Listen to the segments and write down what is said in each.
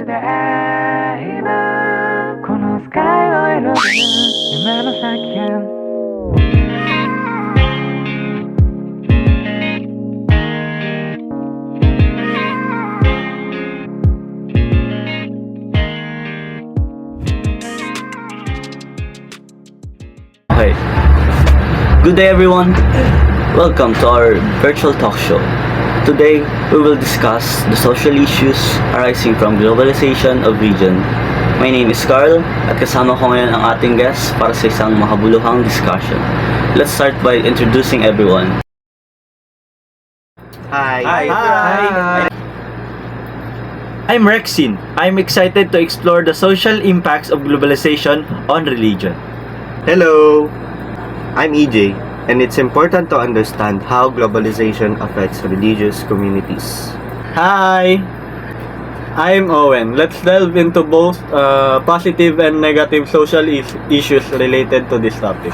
で今このスカイを彩る夢の先へ Okay. Good day everyone. Welcome to our virtual talk show. Today, we will discuss the social issues arising from globalization of region. My name is Carl at kasama ko ngayon ang ating guest para sa isang makabuluhang discussion. Let's start by introducing everyone. Hi. Hi. I'm Rexin. I'm excited to explore the social impacts of globalization on religion. Hello. I'm EJ, and it's important to understand how globalization affects religious communities. Hi. I'm Owen. Let's delve into both positive and negative social issues related to this topic.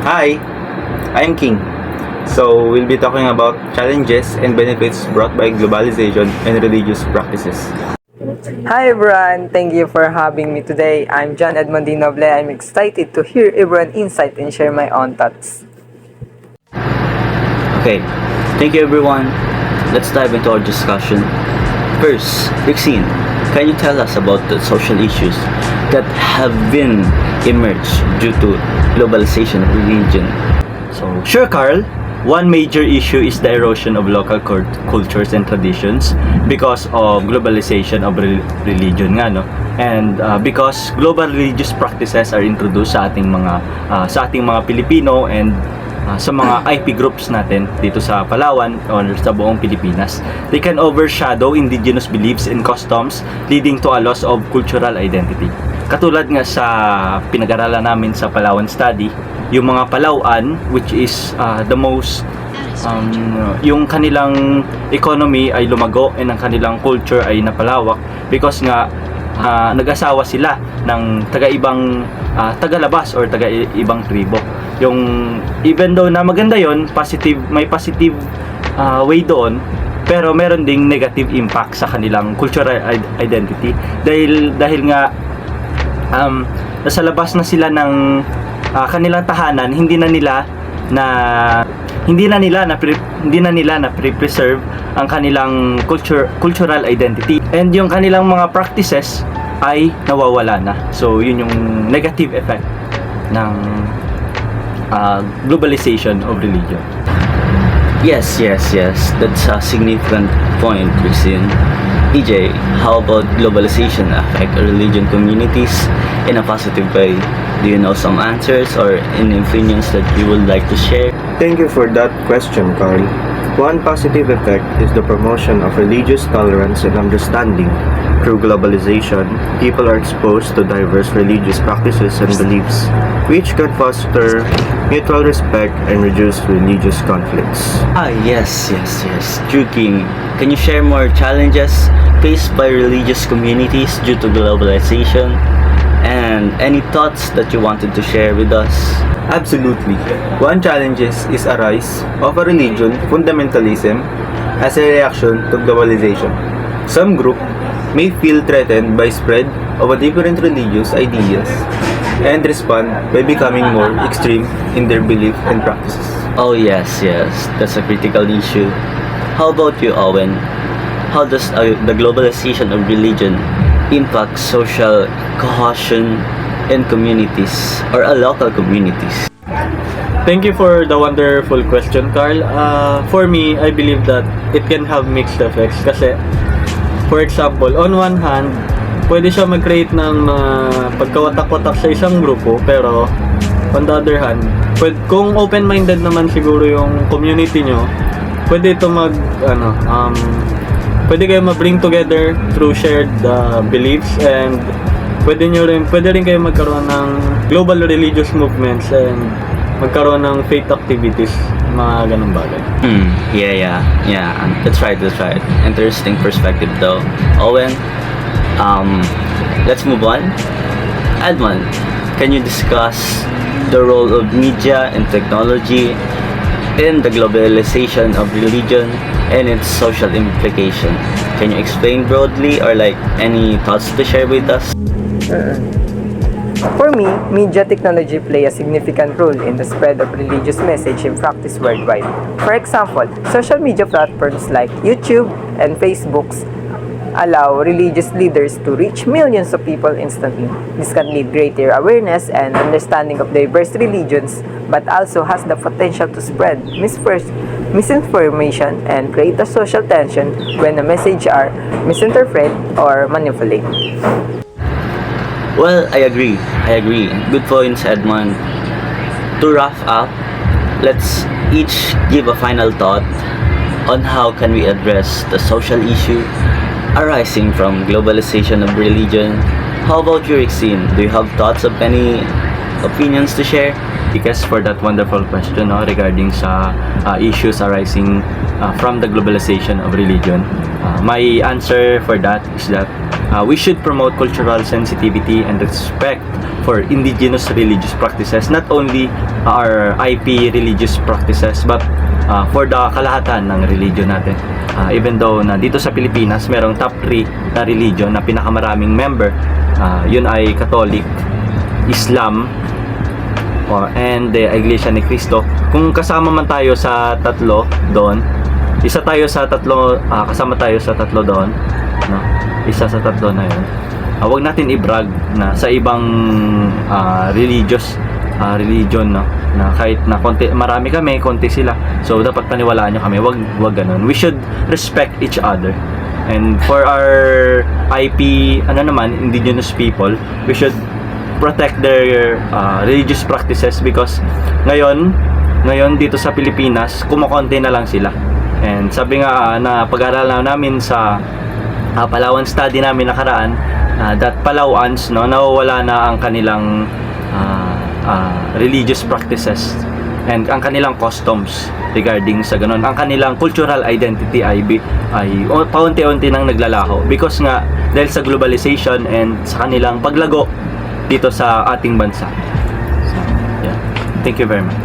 Hi, I'm King. So, we'll be talking about challenges and benefits brought by globalization and religious practices. Hi everyone, thank you for having me today. I'm John Edmondino Noble. I'm excited to hear everyone's insight and share my own thoughts. Okay, thank you everyone. Let's dive into our discussion. First, Rixine, can you tell us about the social issues that have been emerged due to globalization of religion? Sure, Carl. One major issue is the erosion of local cultures and traditions because of globalization of religion nga, no? And because global religious practices are introduced sa ating mga Pilipino and sa mga IP groups natin dito sa Palawan or sa buong Pilipinas. They can overshadow indigenous beliefs and customs, leading to a loss of cultural identity. Katulad nga sa pinag-aralan namin sa Palawan Study, yung mga Palauan, which is the most yung kanilang economy ay lumago and ang kanilang culture ay napalawak because nga nag-asawa sila ng tagalabas or taga-ibang tribo. Yung even though na maganda yon, may positive way doon, pero meron ding negative impact sa kanilang cultural identity dahil nga nasa labas na sila ng kanilang tahanan, hindi na nila na preserve ang kanilang cultural identity, and yung kanilang mga practices ay nawawala na. So yun yung negative effect ng globalization of religion. Yes. That's a significant point, Christine. EJ, how about globalization affect religion communities in a positive way? Do you know some answers or any opinions that you would like to share? Thank you for that question, Carl. One positive effect is the promotion of religious tolerance and understanding. Through globalization, people are exposed to diverse religious practices and beliefs, which can foster mutual respect and reduce religious conflicts. Yes. Drew King, can you share more challenges faced by religious communities due to globalization? And any thoughts that you wanted to share with us? Absolutely. One challenge is a rise of a religion fundamentalism as a reaction to globalization. Some group may feel threatened by spread of a different religious ideas and respond by becoming more extreme in their belief and practices. Oh yes, that's a critical issue. How about you, Owen? How does the globalization of religion impact social cohesion in communities or local communities? Thank you for the wonderful question, Carl. For me, I believe that it can have mixed effects kasi, for example, on one hand, pwede siya mag-create ng pagkawatak-watak sa isang grupo, pero on the other hand, kung open-minded naman siguro yung community nyo, pwede ito pwede kayo ma-bring together through shared beliefs, and pwede rin kayo magkaroon ng global religious movements and magkaroon ng faith activities, mga ganung bagay. Yeah. That's right. Interesting perspective though. Owen, let's move on. Edmond, can you discuss the role of media and technology in the globalization of religion and its social implication. Can you explain broadly or like any thoughts to share with us? For me, media technology play a significant role in the spread of religious message and practice worldwide. For example, social media platforms like YouTube and Facebook allow religious leaders to reach millions of people instantly. This can lead greater awareness and understanding of diverse religions, but also has the potential to spread misinformation and create a social tension when the message are misinterpreted or manipulated. Well, I agree. Good points, Edmond. To wrap up, let's each give a final thought on how can we address the social issue arising from globalization of religion. How about you, Rixine? Do you have thoughts of any opinions to share? Because for that wonderful question regarding sa issues arising from the globalization of religion. My answer for that is that we should promote cultural sensitivity and respect for indigenous religious practices, not only our IP religious practices, but for the kalahatan ng religion natin. Even though na dito sa Pilipinas merong top 3 na religion na pinakamaraming member, yun ay Catholic, Islam, and the Iglesia ni Cristo. Kung kasama man tayo sa tatlo doon, kasama tayo sa tatlo doon, no? Isa sa tatlo na yun. Huwag natin i-brag na sa ibang religion, no? Na kahit na marami kami, konti sila. So dapat paniwalaan nyo kami. Wag ganun. We should respect each other. And for our IP, indigenous people, we should protect their religious practices because ngayon dito sa Pilipinas, kumukonti na lang sila. And sabi nga na pag-aaralan namin sa Palawan study namin nakaraan, that Palawans, no, nawawala na ang kanilang religious practices and ang kanilang customs regarding sa ganun. Ang kanilang cultural identity ay paunti-unti nang naglalaho because nga dahil sa globalization and sa kanilang paglago dito sa ating bansa. So, yeah. Thank you very much.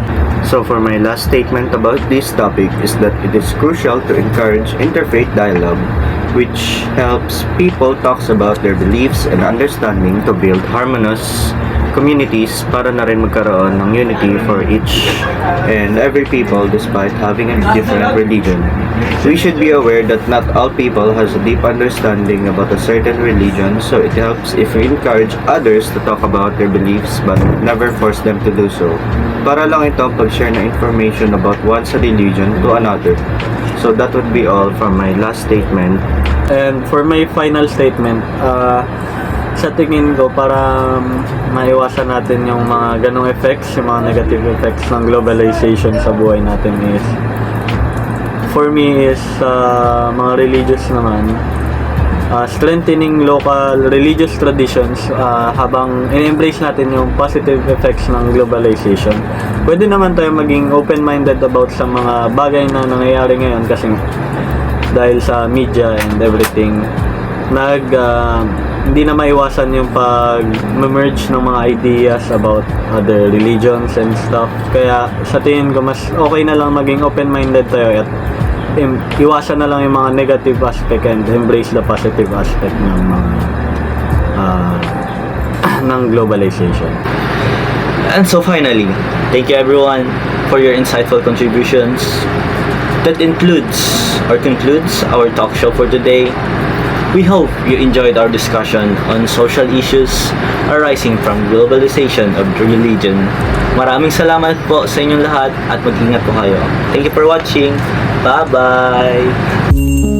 So for my last statement about this topic is that it is crucial to encourage interfaith dialogue, which helps people talk about their beliefs and understanding to build harmonious communities para na rin magkaroon ng unity for each and every people despite having a different religion. We should be aware that not all people has a deep understanding about a certain religion, so it helps if we encourage others to talk about their beliefs but never force them to do so. Para lang ito pag-share na information about one's religion to another. So that would be all from my last statement. And for my final statement, sa tingin ko para maiwasan natin yung mga ganong effects, yung mga negative effects ng globalization sa buhay natin is, for me is mga religious naman, strengthening local religious traditions habang in-embrace natin yung positive effects ng globalization. Pwede naman tayo maging open-minded about sa mga bagay na nangyayari ngayon kasi dahil sa media and everything, hindi na maiwasan yung pag-merge ng mga ideas about other religions and stuff. Kaya sa tingin ko mas okay na lang maging open-minded tayo at iwasan na lang yung mga negative aspect and embrace the positive aspect ng mga ng globalization. And so finally, thank you everyone for your insightful contributions. That concludes our talk show for today. We hope you enjoyed our discussion on social issues arising from globalization of religion. Maraming salamat po sa inyong lahat at mag-ingat po kayo. Thank you for watching. Bye-bye!